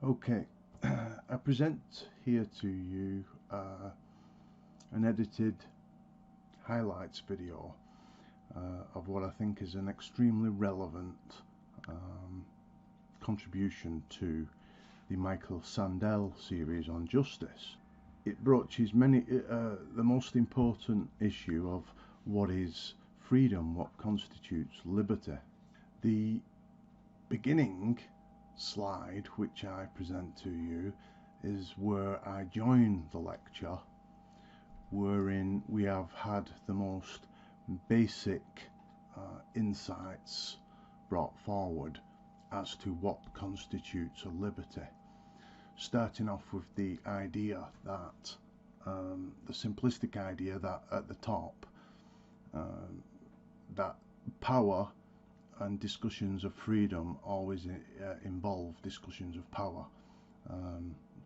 Okay, I present here to you an edited highlights video of what I think is an extremely relevant contribution to the Michael Sandel series on justice. It broaches the most important issue of what is freedom, what constitutes liberty. The beginning slide which I present to you is where I join the lecture, wherein we have had the most basic insights brought forward as to what constitutes a liberty, starting off with the idea that the simplistic idea that at the top that power and discussions of freedom always involve discussions of power,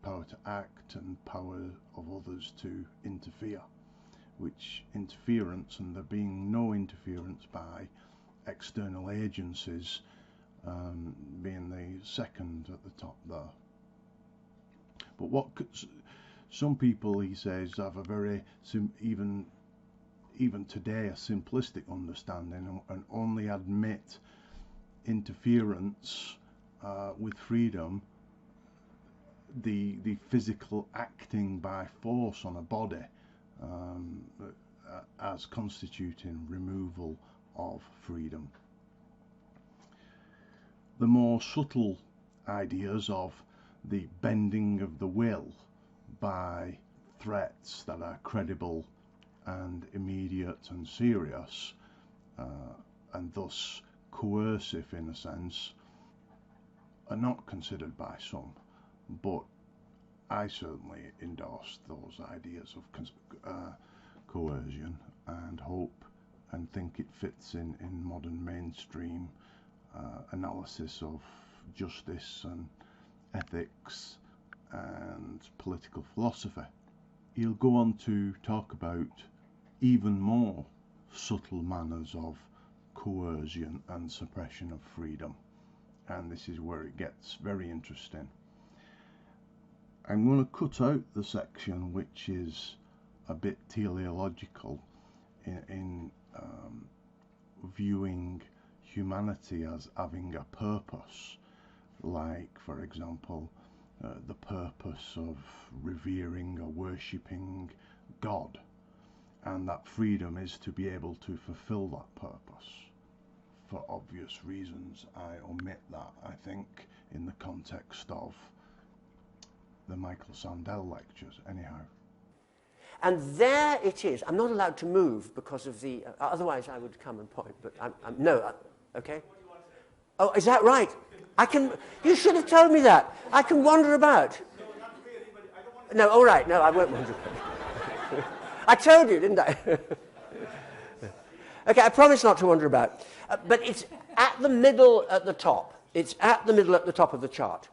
power to act and power of others to interfere, which interference, and there being no interference by external agencies, being the second at the top there. But what some people, he says, have a very even today a simplistic understanding and only admit interference with freedom, the physical acting by force on a body, as constituting removal of freedom. The more subtle ideas of the bending of the will by threats that are credible and immediate and serious, and thus coercive in a sense, are not considered by some, but I certainly endorse those ideas of coercion and hope, and think it fits in modern mainstream analysis of justice and ethics and political philosophy. He'll go on to talk about even more subtle manners of coercion and suppression of freedom, and this is where it gets very interesting. I'm going to cut out the section which is a bit teleological in viewing humanity as having a purpose, like, for example, the purpose of revering or worshipping God, and that freedom is to be able to fulfill that purpose. For obvious reasons, I omit that, I think, in the context of the Michael Sandel lectures, anyhow. And there it is. I'm not allowed to move because of the... otherwise I would come and point, but okay? Oh, is that right? You should have told me that. I can wander about. No, all right. No, I won't wander about. I told you, didn't I? Okay, I promise not to wander about. But it's at the middle at the top. It's at the middle at the top of the chart.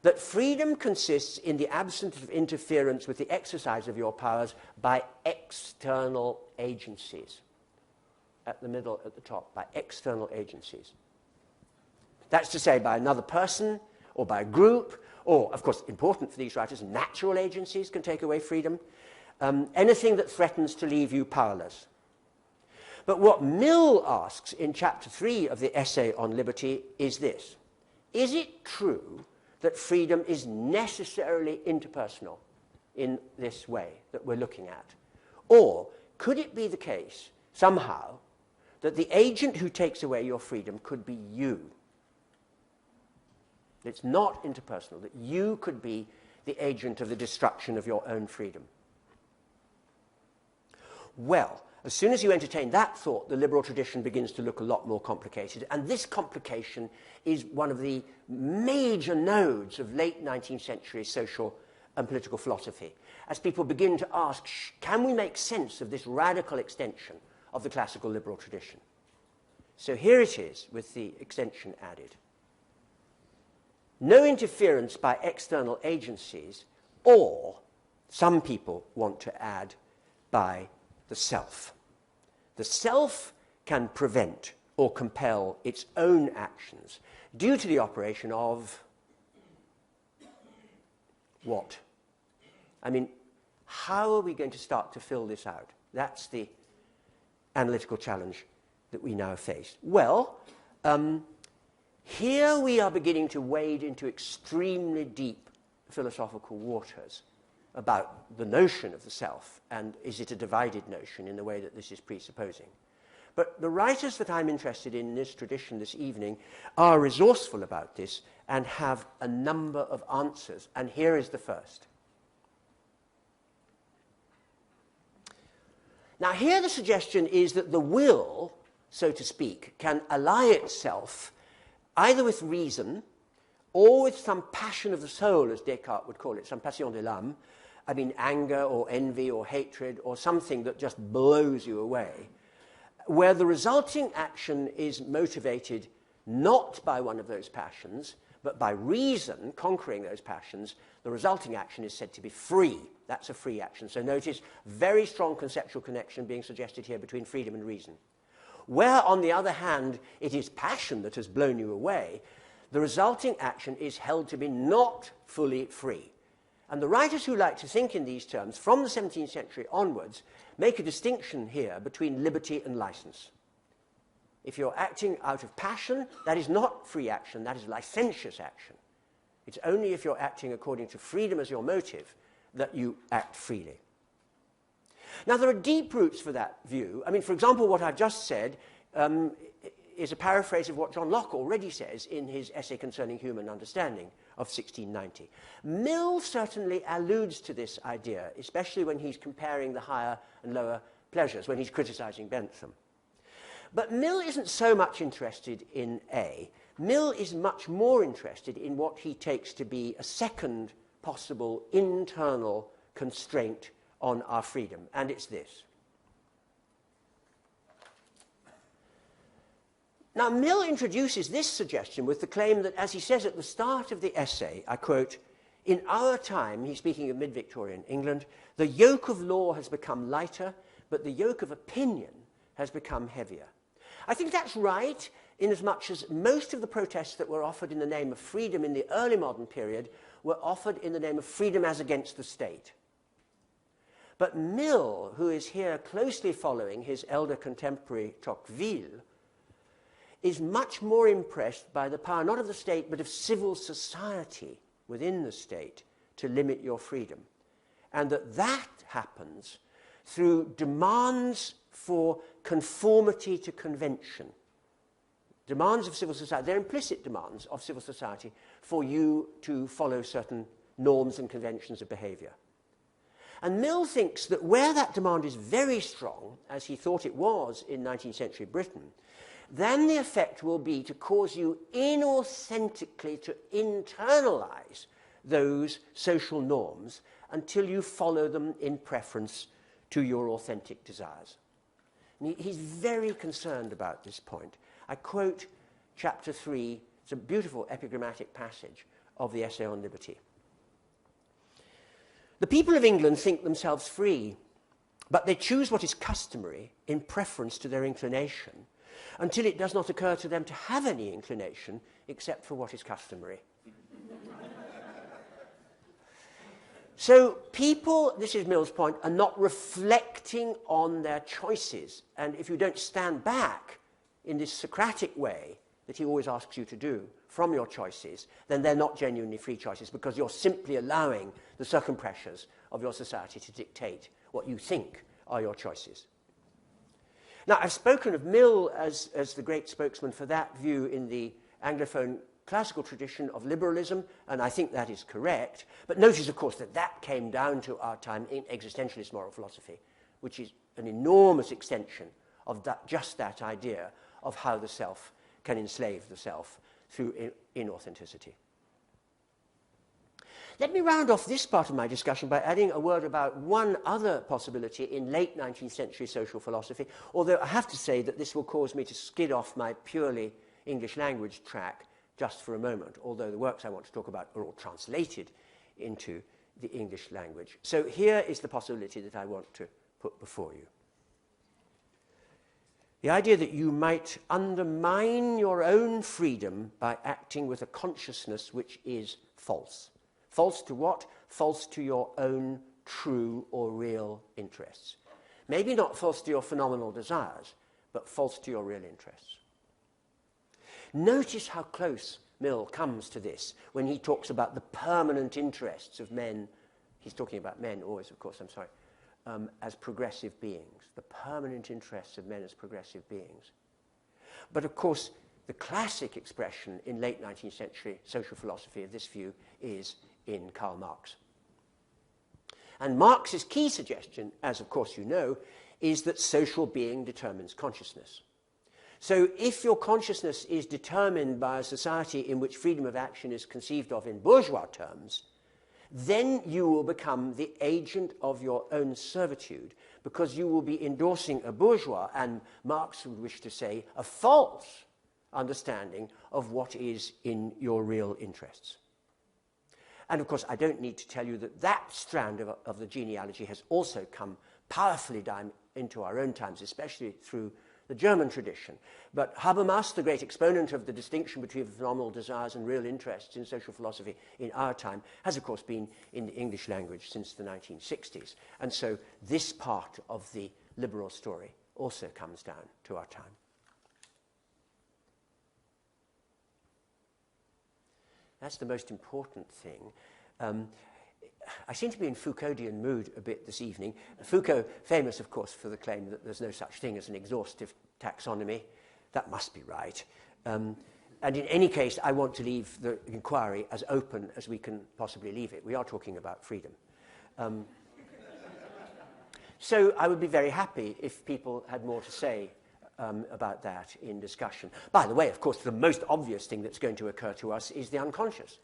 That freedom consists in the absence of interference with the exercise of your powers by external agencies. At the middle at the top, by external agencies. That's to say, by another person, or by a group, or, of course, important for these writers, natural agencies can take away freedom. Anything that threatens to leave you powerless. But what Mill asks in chapter 3 of the essay on liberty is this. Is it true that freedom is necessarily interpersonal in this way that we're looking at? Or could it be the case, somehow, that the agent who takes away your freedom could be you? It's not interpersonal, that you could be the agent of the destruction of your own freedom. Well, as soon as you entertain that thought, the liberal tradition begins to look a lot more complicated. And this complication is one of the major nodes of late 19th century social and political philosophy, as people begin to ask, can we make sense of this radical extension of the classical liberal tradition? So here it is, with the extension added. No interference by external agencies, or some people want to add by the self. The self can prevent or compel its own actions due to the operation of what? I mean, how are we going to start to fill this out? That's the analytical challenge that we now face. Well, here we are beginning to wade into extremely deep philosophical waters about the notion of the self, and is it a divided notion in the way that this is presupposing. But the writers that I'm interested in this tradition this evening are resourceful about this and have a number of answers, and here is the first. Now, here the suggestion is that the will, so to speak, can ally itself either with reason or with some passion of the soul, as Descartes would call it, some passion de l'âme, I mean anger or envy or hatred or something that just blows you away, where the resulting action is motivated not by one of those passions, but by reason conquering those passions. The resulting action is said to be free. That's a free action. So notice, very strong conceptual connection being suggested here between freedom and reason. Where, on the other hand, it is passion that has blown you away, the resulting action is held to be not fully free. And the writers who like to think in these terms, from the 17th century onwards, make a distinction here between liberty and license. If you're acting out of passion, that is not free action, that is licentious action. It's only if you're acting according to freedom as your motive that you act freely. Now, there are deep roots for that view. I mean, for example, what I've just said is a paraphrase of what John Locke already says in his essay concerning human understanding of 1690. Mill certainly alludes to this idea, especially when he's comparing the higher and lower pleasures, when he's criticizing Bentham. But Mill isn't so much interested in A. Mill is much more interested in what he takes to be a second possible internal constraint on our freedom, and it's this. Now, Mill introduces this suggestion with the claim that, as he says at the start of the essay, I quote, "In our time," he's speaking of mid-Victorian England, "the yoke of law has become lighter, but the yoke of opinion has become heavier." I think that's right, inasmuch as most of the protests that were offered in the name of freedom in the early modern period were offered in the name of freedom as against the state. But Mill, who is here closely following his elder contemporary Tocqueville, is much more impressed by the power not of the state but of civil society within the state to limit your freedom. And that happens through demands for conformity to convention. Demands of civil society, they're implicit demands of civil society for you to follow certain norms and conventions of behavior. And Mill thinks that where that demand is very strong, as he thought it was in 19th century Britain, then the effect will be to cause you inauthentically to internalize those social norms until you follow them in preference to your authentic desires. And he's very concerned about this point. I quote chapter 3, it's a beautiful epigrammatic passage of the Essay on Liberty. "The people of England think themselves free, but they choose what is customary in preference to their inclination, until it does not occur to them to have any inclination except for what is customary." So people, this is Mill's point, are not reflecting on their choices. And if you don't stand back in this Socratic way that he always asks you to do from your choices, then they're not genuinely free choices, because you're simply allowing the circumpressures of your society to dictate what you think are your choices. Now, I've spoken of Mill as the great spokesman for that view in the Anglophone classical tradition of liberalism, and I think that is correct. But notice, of course, that that came down to our time in existentialist moral philosophy, which is an enormous extension of just that idea of how the self can enslave the self through inauthenticity. Let me round off this part of my discussion by adding a word about one other possibility in late 19th century social philosophy, although I have to say that this will cause me to skid off my purely English language track just for a moment, although the works I want to talk about are all translated into the English language. So here is the possibility that I want to put before you. The idea that you might undermine your own freedom by acting with a consciousness which is false. False to what? False to your own true or real interests. Maybe not false to your phenomenal desires, but false to your real interests. Notice how close Mill comes to this when he talks about the permanent interests of men. He's talking about men always, of course, I'm sorry, as progressive beings. The permanent interests of men as progressive beings. But of course, the classic expression in late 19th century social philosophy of this view is in Karl Marx. And Marx's key suggestion, as of course you know, is that social being determines consciousness. So if your consciousness is determined by a society in which freedom of action is conceived of in bourgeois terms, then you will become the agent of your own servitude, because you will be endorsing a bourgeois, and Marx would wish to say, a false understanding of what is in your real interests. And of course, I don't need to tell you that that strand of the genealogy has also come powerfully down into our own times, especially through the German tradition. But Habermas, the great exponent of the distinction between phenomenal desires and real interests in social philosophy in our time, has of course been in the English language since the 1960s. And so this part of the liberal story also comes down to our time. That's the most important thing. I seem to be in Foucauldian mood a bit this evening. Foucault, famous, of course, for the claim that there's no such thing as an exhaustive taxonomy. That must be right. And in any case, I want to leave the inquiry as open as we can possibly leave it. We are talking about freedom. So I would be very happy if people had more to say about that in discussion. By the way, of course, the most obvious thing that's going to occur to us is the unconscious.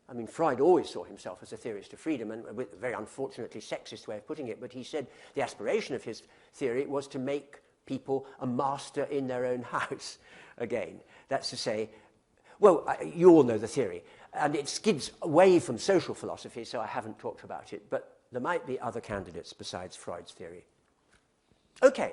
I mean, Freud always saw himself as a theorist of freedom, and with a very unfortunately sexist way of putting it, but he said the aspiration of his theory was to make people a master in their own house again. That's to say, well, you all know the theory, and it skids away from social philosophy, so I haven't talked about it, but there might be other candidates besides Freud's theory. Okay.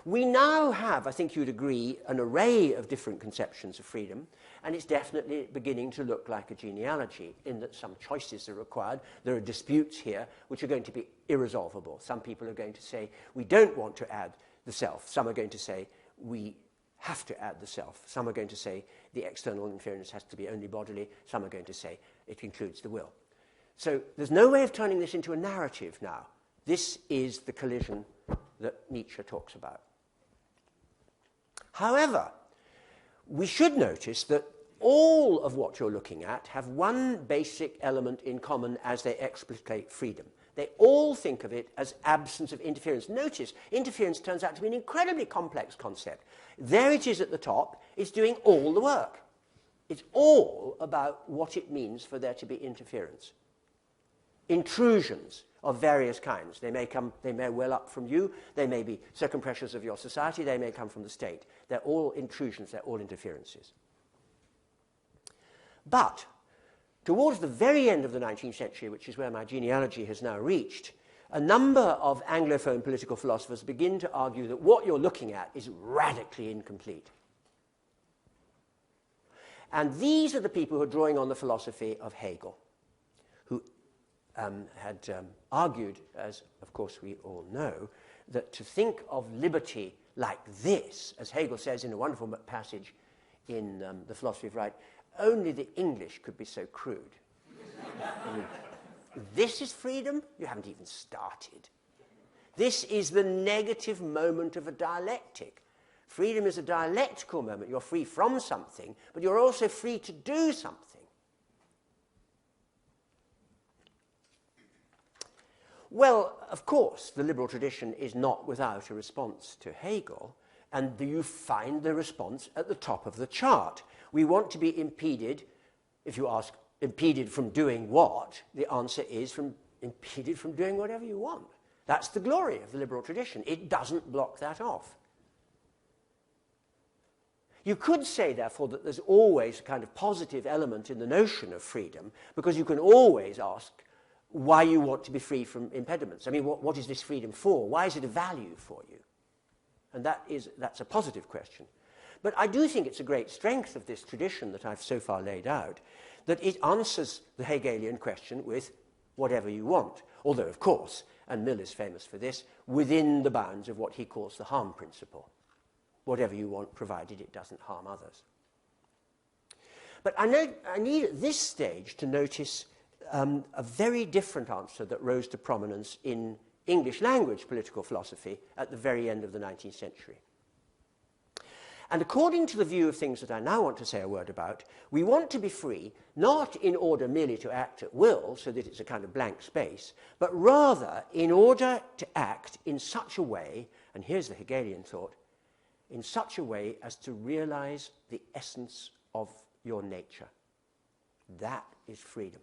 We now have, I think you'd agree, an array of different conceptions of freedom, and it's definitely beginning to look like a genealogy in that some choices are required. There are disputes here which are going to be irresolvable. Some people are going to say, we don't want to add the self. Some are going to say, we have to add the self. Some are going to say, the external inference has to be only bodily. Some are going to say, it includes the will. So there's no way of turning this into a narrative now. This is the collision that Nietzsche talks about. However, we should notice that all of what you're looking at have one basic element in common as they explicate freedom. They all think of it as absence of interference. Notice, interference turns out to be an incredibly complex concept. There it is at the top. It's doing all the work. It's all about what it means for there to be interference. Intrusions of various kinds. They may well up from you. They may be circumpressures of your society. They may come from the state. They're all intrusions. They're all interferences. But towards the very end of the 19th century, which is where my genealogy has now reached, a number of Anglophone political philosophers begin to argue that what you're looking at is radically incomplete. And these are the people who are drawing on the philosophy of Hegel, who had argued, as of course we all know, that to think of liberty like this, as Hegel says in a wonderful passage in The Philosophy of Right, only the English could be so crude. I mean, this is freedom? You haven't even started. This is the negative moment of a dialectic. Freedom is a dialectical moment. You're free from something, but you're also free to do something. Well, of course, the liberal tradition is not without a response to Hegel, and you find the response at the top of the chart. We want to be impeded. If you ask, impeded from doing what? The answer is impeded from doing whatever you want. That's the glory of the liberal tradition. It doesn't block that off. You could say, therefore, that there's always a kind of positive element in the notion of freedom, because you can always ask why you want to be free from impediments. I mean, what is this freedom for? Why is it a value for you? And that's a positive question. But I do think it's a great strength of this tradition that I've so far laid out, that it answers the Hegelian question with whatever you want. Although, of course, and Mill is famous for this, within the bounds of what he calls the harm principle. Whatever you want, provided it doesn't harm others. But I need at this stage to notice a very different answer that rose to prominence in English language political philosophy at the very end of the 19th century. And according to the view of things that I now want to say a word about, we want to be free, not in order merely to act at will, so that it's a kind of blank space, but rather in order to act in such a way, and here's the Hegelian thought, in such a way as to realize the essence of your nature. That is freedom.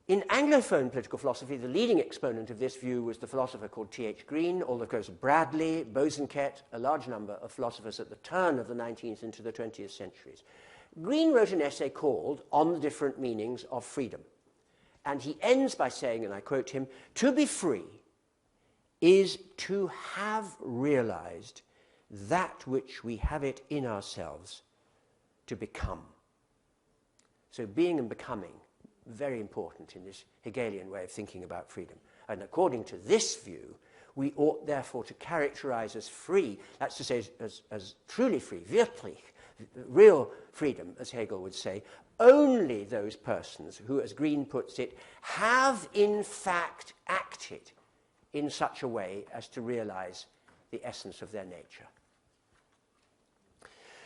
In Anglophone political philosophy, the leading exponent of this view was the philosopher called T.H. Green, although of course Bradley, Bosanquet, a large number of philosophers at the turn of the 19th into the 20th centuries. Green wrote an essay called On the Different Meanings of Freedom. And he ends by saying, and I quote him, "To be free is to have realized that which we have it in ourselves to become." So being and becoming, very important in this Hegelian way of thinking about freedom. And according to this view, we ought therefore to characterize as free, that's to say as truly free, wirklich, real freedom, as Hegel would say, only those persons who, as Green puts it, have in fact acted in such a way as to realize the essence of their nature.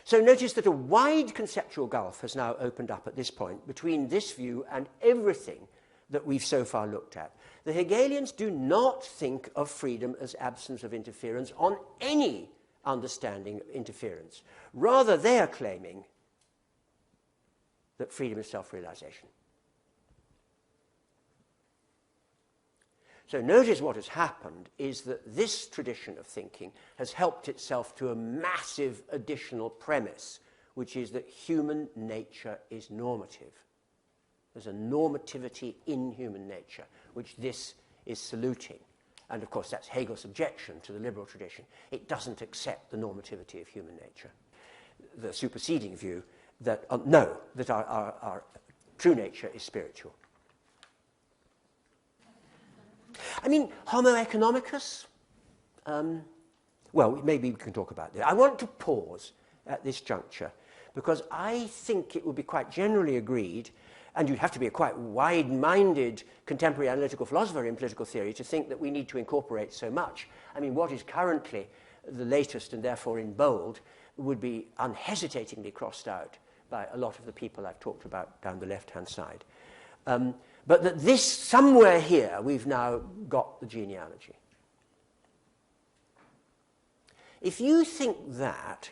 So notice that a wide conceptual gulf has now opened up at this point between this view and everything that we've so far looked at. The Hegelians do not think of freedom as absence of interference on any understanding of interference. Rather, they are claiming that freedom is self-realization. So notice what has happened is that this tradition of thinking has helped itself to a massive additional premise, which is that human nature is normative. There's a normativity in human nature, which this is saluting. And of course, that's Hegel's objection to the liberal tradition. It doesn't accept the normativity of human nature. The superseding view that, that our true nature is spiritual. I mean, Homo economicus? Well, maybe we can talk about that. I want to pause at this juncture because I think it would be quite generally agreed, and you'd have to be a quite wide-minded contemporary analytical philosopher in political theory to think that we need to incorporate so much. I mean, what is currently the latest and therefore in bold would be unhesitatingly crossed out by a lot of the people I've talked about down the left-hand side. But that this, somewhere here, we've now got the genealogy. If you think that,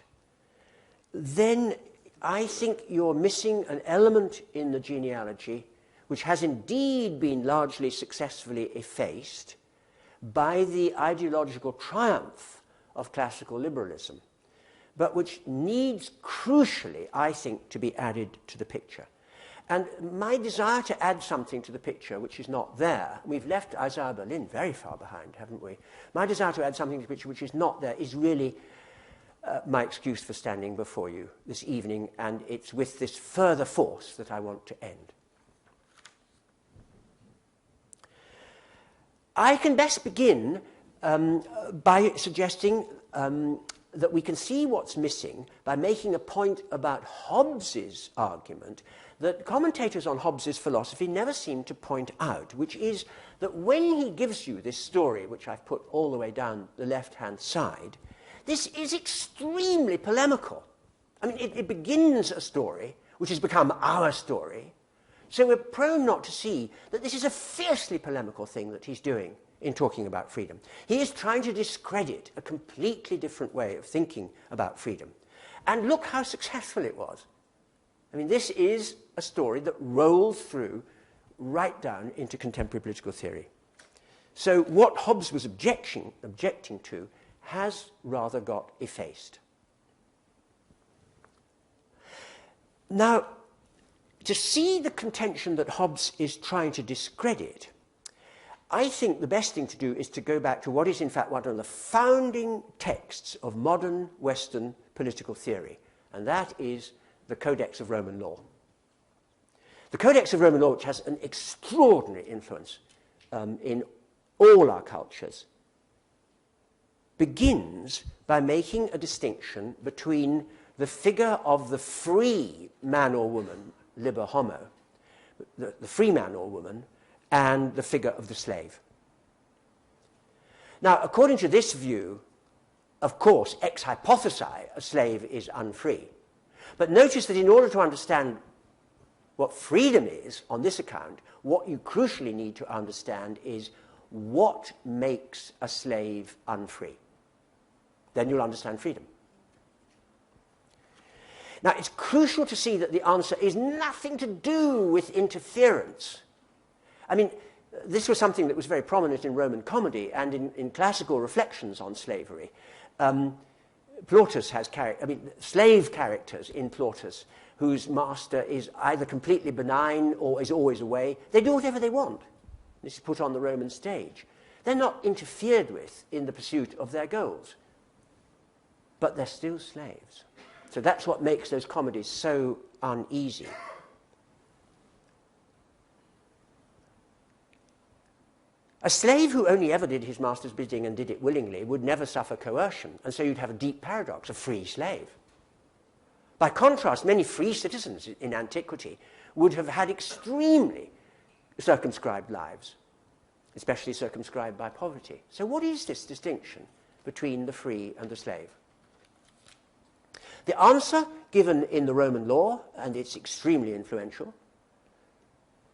then I think you're missing an element in the genealogy which has indeed been largely successfully effaced by the ideological triumph of classical liberalism, but which needs crucially, I think, to be added to the picture. And my desire to add something to the picture which is not there, we've left Isaiah Berlin very far behind, haven't we? My desire to add something to the picture which is not there is really my excuse for standing before you this evening, and it's with this further force that I want to end. I can best begin by suggesting that we can see what's missing by making a point about Hobbes's argument that commentators on Hobbes's philosophy never seem to point out, which is that when he gives you this story, which I've put all the way down the left-hand side, this is extremely polemical. I mean, it begins a story which has become our story, so we're prone not to see that this is a fiercely polemical thing that he's doing in talking about freedom. He is trying to discredit a completely different way of thinking about freedom. And look how successful it was. I mean, this is a story that rolls through right down into contemporary political theory. So what Hobbes was objecting to has rather got effaced. Now, to see the contention that Hobbes is trying to discredit, I think the best thing to do is to go back to what is in fact one of the founding texts of modern Western political theory, and that is the Codex of Roman Law. The Codex of Roman Law, which has an extraordinary influence in all our cultures, begins by making a distinction between the figure of the free man or woman, liber homo, the free man or woman, and the figure of the slave. Now, according to this view, of course, ex hypothesi, a slave is unfree. But notice that in order to understand what freedom is on this account, what you crucially need to understand is what makes a slave unfree. Then you'll understand freedom. Now, it's crucial to see that the answer is nothing to do with interference. I mean, this was something that was very prominent in Roman comedy and in classical reflections on slavery. Plautus has slave characters in Plautus whose master is either completely benign or is always away. They do whatever they want. This is put on the Roman stage. They're not interfered with in the pursuit of their goals. But they're still slaves. So that's what makes those comedies so uneasy. A slave who only ever did his master's bidding and did it willingly would never suffer coercion, and so you'd have a deep paradox, a free slave. By contrast, many free citizens in antiquity would have had extremely circumscribed lives, especially circumscribed by poverty. So what is this distinction between the free and the slave? The answer given in the Roman law, and it's extremely influential,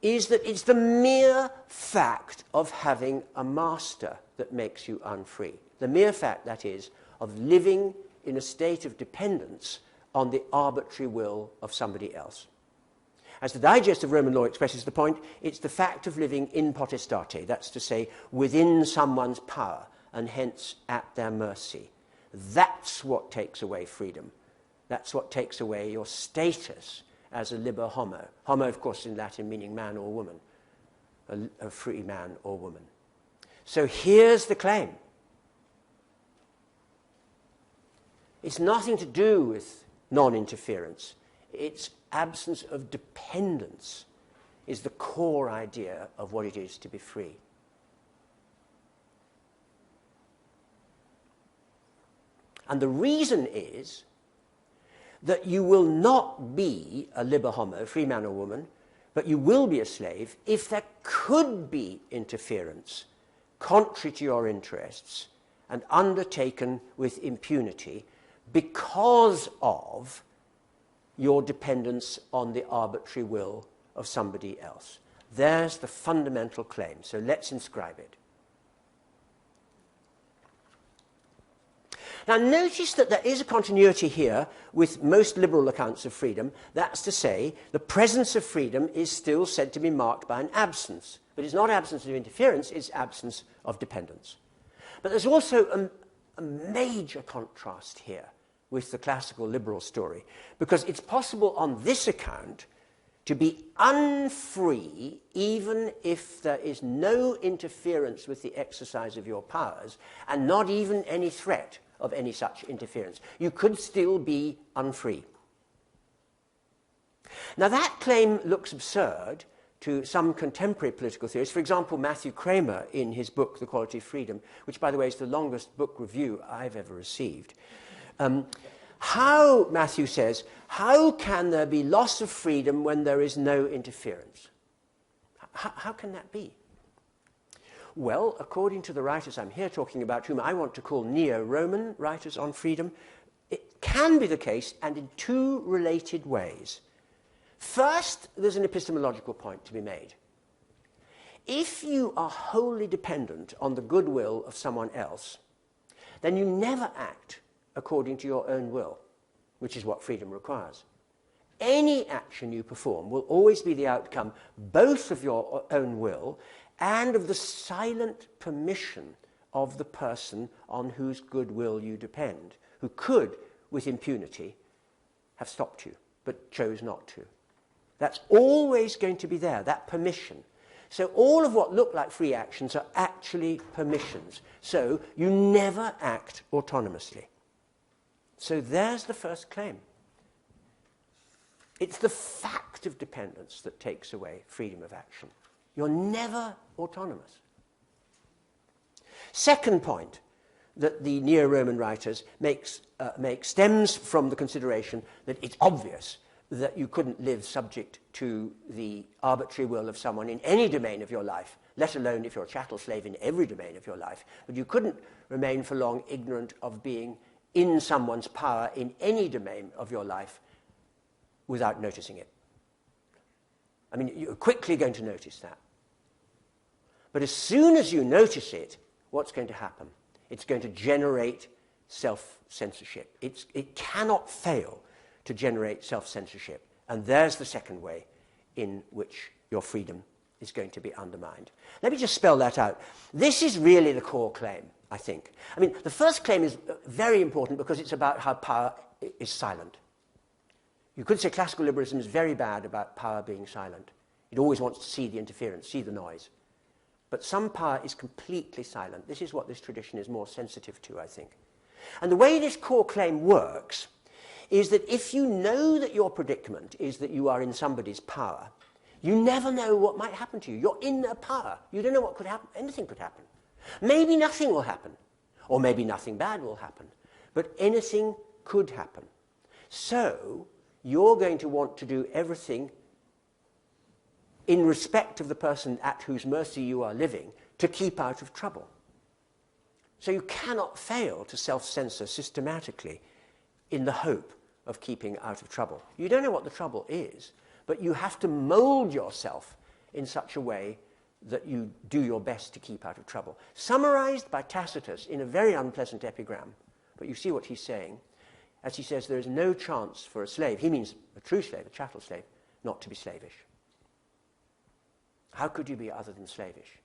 is that it's the mere fact of having a master that makes you unfree. The mere fact, that is, of living in a state of dependence on the arbitrary will of somebody else. As the Digest of Roman Law expresses the point, it's the fact of living in potestate, that's to say, within someone's power, and hence at their mercy. That's what takes away freedom. That's what takes away your status as a liber homo. Homo, of course, in Latin meaning man or woman, a free man or woman. So here's the claim. It's nothing to do with non-interference. Its absence of dependence is the core idea of what it is to be free. And the reason is that you will not be a liber homo, free man or woman, but you will be a slave if there could be interference contrary to your interests and undertaken with impunity because of your dependence on the arbitrary will of somebody else. There's the fundamental claim. So let's inscribe it. Now notice that there is a continuity here with most liberal accounts of freedom. That's to say, the presence of freedom is still said to be marked by an absence. But it's not absence of interference, it's absence of dependence. But there's also a major contrast here with the classical liberal story, because it's possible on this account to be unfree even if there is no interference with the exercise of your powers and not even any threat of any such interference. You could still be unfree. Now that claim looks absurd to some contemporary political theorists. For example, Matthew Kramer in his book, The Quality of Freedom, which by the way is the longest book review I've ever received. Matthew says, how can there be loss of freedom when there is no interference? How can that be? Well, according to the writers I'm here talking about, whom I want to call neo-Roman writers on freedom, it can be the case, and in two related ways. First, there's an epistemological point to be made. If you are wholly dependent on the goodwill of someone else, then you never act according to your own will, which is what freedom requires. Any action you perform will always be the outcome both of your own will and of the silent permission of the person on whose goodwill you depend, who could, with impunity, have stopped you, but chose not to. That's always going to be there, that permission. So all of what look like free actions are actually permissions. So you never act autonomously. So there's the first claim. It's the fact of dependence that takes away freedom of action. You're never autonomous. Second point that the neo-Roman writers make stems from the consideration that it's obvious that you couldn't live subject to the arbitrary will of someone in any domain of your life, let alone if you're a chattel slave in every domain of your life. But you couldn't remain for long ignorant of being in someone's power in any domain of your life without noticing it. I mean, you're quickly going to notice that. But as soon as you notice it, what's going to happen? It's going to generate self-censorship. It cannot fail to generate self-censorship. And there's the second way in which your freedom is going to be undermined. Let me just spell that out. This is really the core claim, I think. I mean, the first claim is very important because it's about how power is silent. You could say classical liberalism is very bad about power being silent. It always wants to see the interference, see the noise. But some power is completely silent. This is what this tradition is more sensitive to, I think. And the way this core claim works is that if you know that your predicament is that you are in somebody's power, you never know what might happen to you. You're in their power. You don't know what could happen. Anything could happen. Maybe nothing will happen, or maybe nothing bad will happen, but anything could happen. So you're going to want to do everything in respect of the person at whose mercy you are living to keep out of trouble. So you cannot fail to self-censor systematically in the hope of keeping out of trouble. You don't know what the trouble is, but you have to mold yourself in such a way that you do your best to keep out of trouble. Summarized by Tacitus in a very unpleasant epigram, but you see what he's saying, as he says there is no chance for a slave, he means a true slave, a chattel slave, not to be slavish. How could you be other than slavish?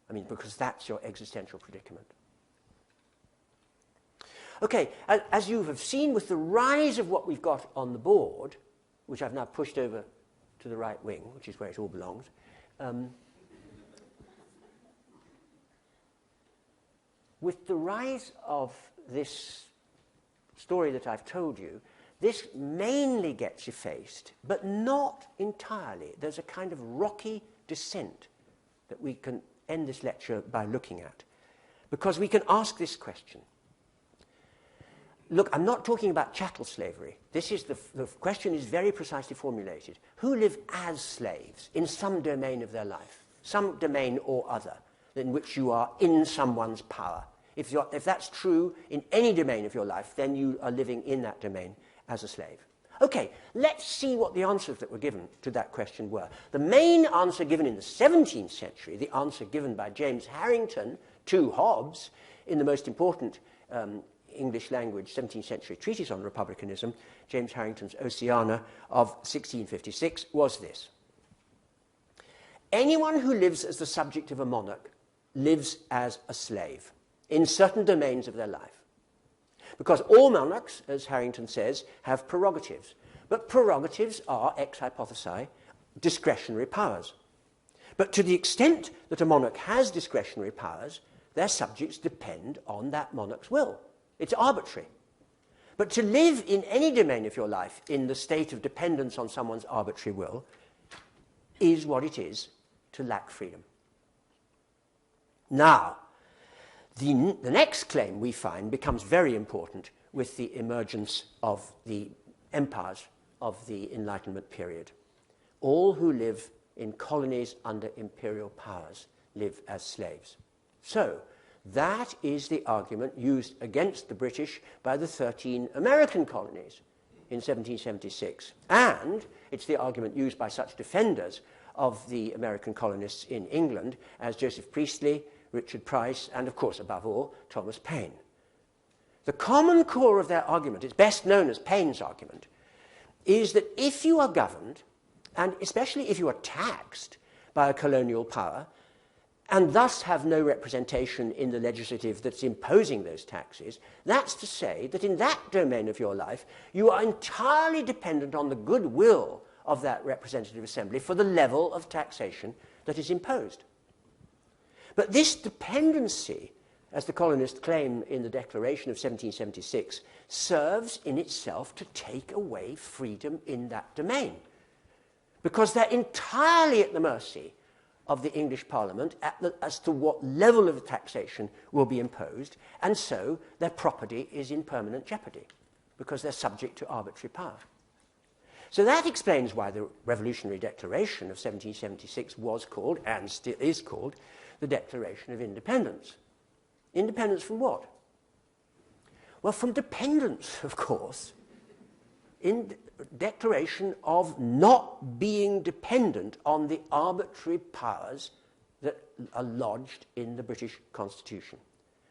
I mean, because that's your existential predicament. Okay, as you have seen with the rise of what we've got on the board, which I've now pushed over to the right wing, which is where it all belongs, with the rise of this story that I've told you, this mainly gets effaced, but not entirely. There's a kind of rocky descent that we can end this lecture by looking at, because we can ask this question. Look, I'm not talking about chattel slavery. This is the question is very precisely formulated. Who live as slaves in some domain of their life, some domain or other, in which you are in someone's power? If that's true in any domain of your life, then you are living in that domain as a slave. Okay, let's see what the answers that were given to that question were. The main answer given in the 17th century, the answer given by James Harrington to Hobbes in the most important English language 17th century treatise on republicanism, James Harrington's Oceana of 1656, was this. Anyone who lives as the subject of a monarch lives as a slave in certain domains of their life. Because all monarchs, as Harrington says, have prerogatives. But prerogatives are, ex hypothesi, discretionary powers. But to the extent that a monarch has discretionary powers, their subjects depend on that monarch's will. It's arbitrary. But to live in any domain of your life in the state of dependence on someone's arbitrary will is what it is to lack freedom. Now, the next claim we find becomes very important with the emergence of the empires of the Enlightenment period. All who live in colonies under imperial powers live as slaves. So, that is the argument used against the British by the 13 American colonies in 1776. And it's the argument used by such defenders of the American colonists in England as Joseph Priestley, Richard Price, and of course, above all, Thomas Paine. The common core of their argument, it's best known as Paine's argument, is that if you are governed, and especially if you are taxed by a colonial power, and thus have no representation in the legislative that's imposing those taxes, that's to say that in that domain of your life, you are entirely dependent on the goodwill of that representative assembly for the level of taxation that is imposed. But this dependency as the colonists claim in the Declaration of 1776, serves in itself to take away freedom in that domain, because they're entirely at the mercy of the English Parliament as to what level of taxation will be imposed, and so their property is in permanent jeopardy, because they're subject to arbitrary power. So that explains why the Revolutionary Declaration of 1776 was called, and still is called, the Declaration of Independence. Independence from what? Well, from dependence, of course. In declaration of not being dependent on the arbitrary powers that are lodged in the British Constitution.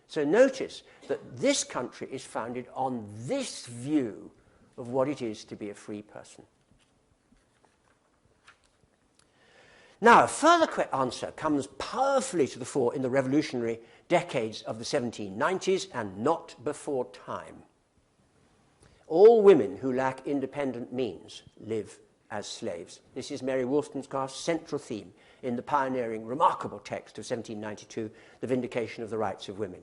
So notice that this country is founded on this view of what it is to be a free person. Now, a further answer comes powerfully to the fore in the revolutionary decades of the 1790s and not before time. All women who lack independent means live as slaves. This is Mary Wollstonecraft's central theme in the pioneering, remarkable text of 1792, The Vindication of the Rights of Women.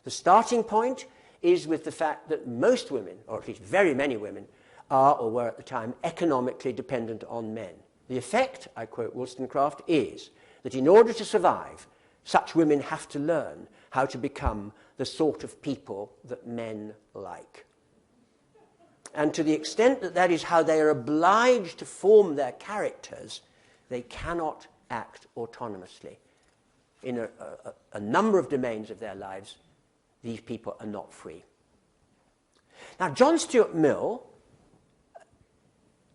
The starting point is with the fact that most women, or at least very many women, are, or were at the time, economically dependent on men. The effect, I quote Wollstonecraft, is that in order to survive, such women have to learn how to become the sort of people that men like. And to the extent that that is how they are obliged to form their characters, they cannot act autonomously. In a number of domains of their lives, these people are not free. Now, John Stuart Mill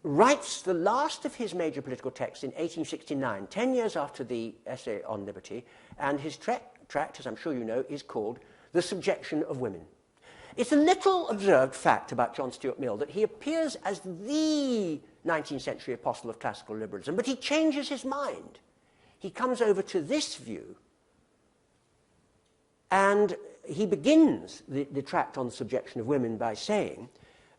writes the last of his major political texts in 1869, 10 years after the essay on liberty, and his tract, as I'm sure you know, is called The Subjection of Women. It's a little observed fact about John Stuart Mill that he appears as the 19th century apostle of classical liberalism, but he changes his mind. He comes over to this view, and he begins the tract on the subjection of women by saying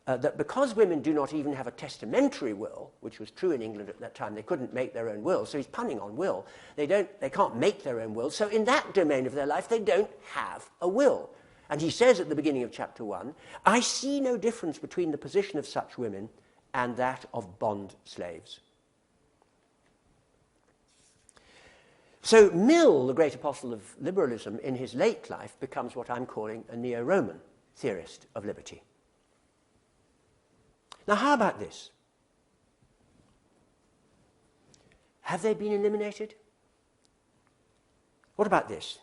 that because women do not even have a testamentary will, which was true in England at that time, they couldn't make their own will, so he's punning on will. They can't make their own will, so in that domain of their life, they don't have a will. And he says at the beginning of chapter 1, I see no difference between the position of such women and that of bond slaves. So Mill, the great apostle of liberalism, in his late life becomes what I'm calling a neo-Roman theorist of liberty. Now, how about this? Have they been eliminated? What about this?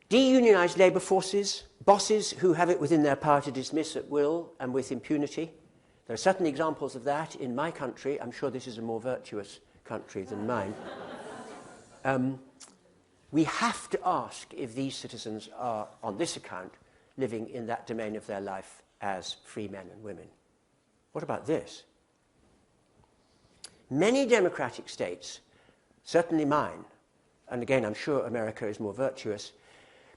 Deunionized labour forces, bosses who have it within their power to dismiss at will and with impunity. There are certain examples of that in my country. I'm sure this is a more virtuous country than mine. We have to ask if these citizens are, on this account, living in that domain of their life as free men and women. What about this? Many democratic states, certainly mine, and again I'm sure America is more virtuous,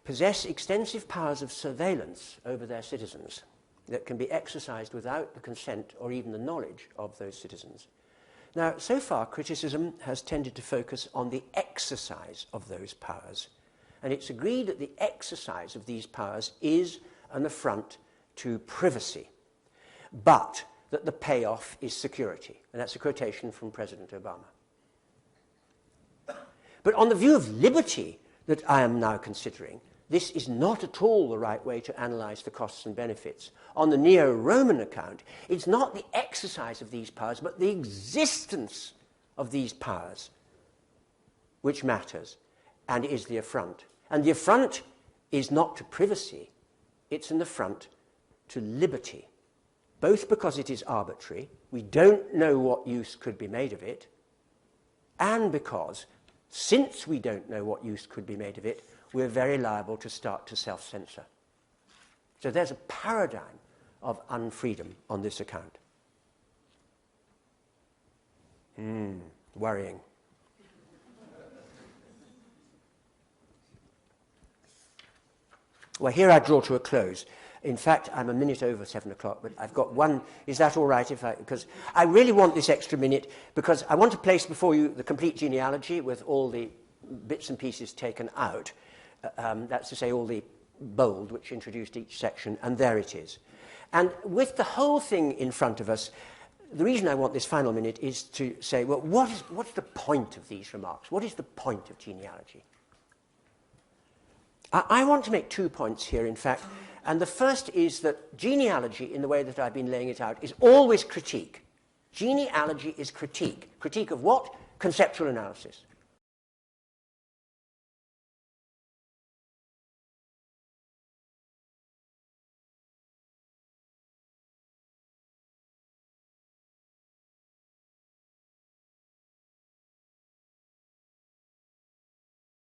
possess extensive powers of surveillance over their citizens that can be exercised without the consent or even the knowledge of those citizens. Now, so far, criticism has tended to focus on the exercise of those powers, and it's agreed that the exercise of these powers is an affront to privacy, but that the payoff is security. And that's a quotation from President Obama. But on the view of liberty that I am now considering, this is not at all the right way to analyze the costs and benefits. On the neo-Roman account, it's not the exercise of these powers, but the existence of these powers which matters and is the affront. And the affront is not to privacy, it's an affront to liberty, both because it is arbitrary, we don't know what use could be made of it, and because, since we don't know what use could be made of it, we're very liable to start to self-censor. So there's a paradigm of unfreedom on this account. Worrying. Well, here I draw to a close. In fact, I'm a minute over 7 o'clock, but I've got one. Is that all right? Because I really want this extra minute, because I want to place before you the complete genealogy with all the bits and pieces taken out. That's to say, all the bold which introduced each section, and there it is. And with the whole thing in front of us, the reason I want this final minute is to say, well, what's the point of these remarks? What is the point of genealogy? I want to make 2 points here, in fact. And the first is that genealogy, in the way that I've been laying it out, is always critique. Genealogy is critique. Critique of what? Conceptual analysis.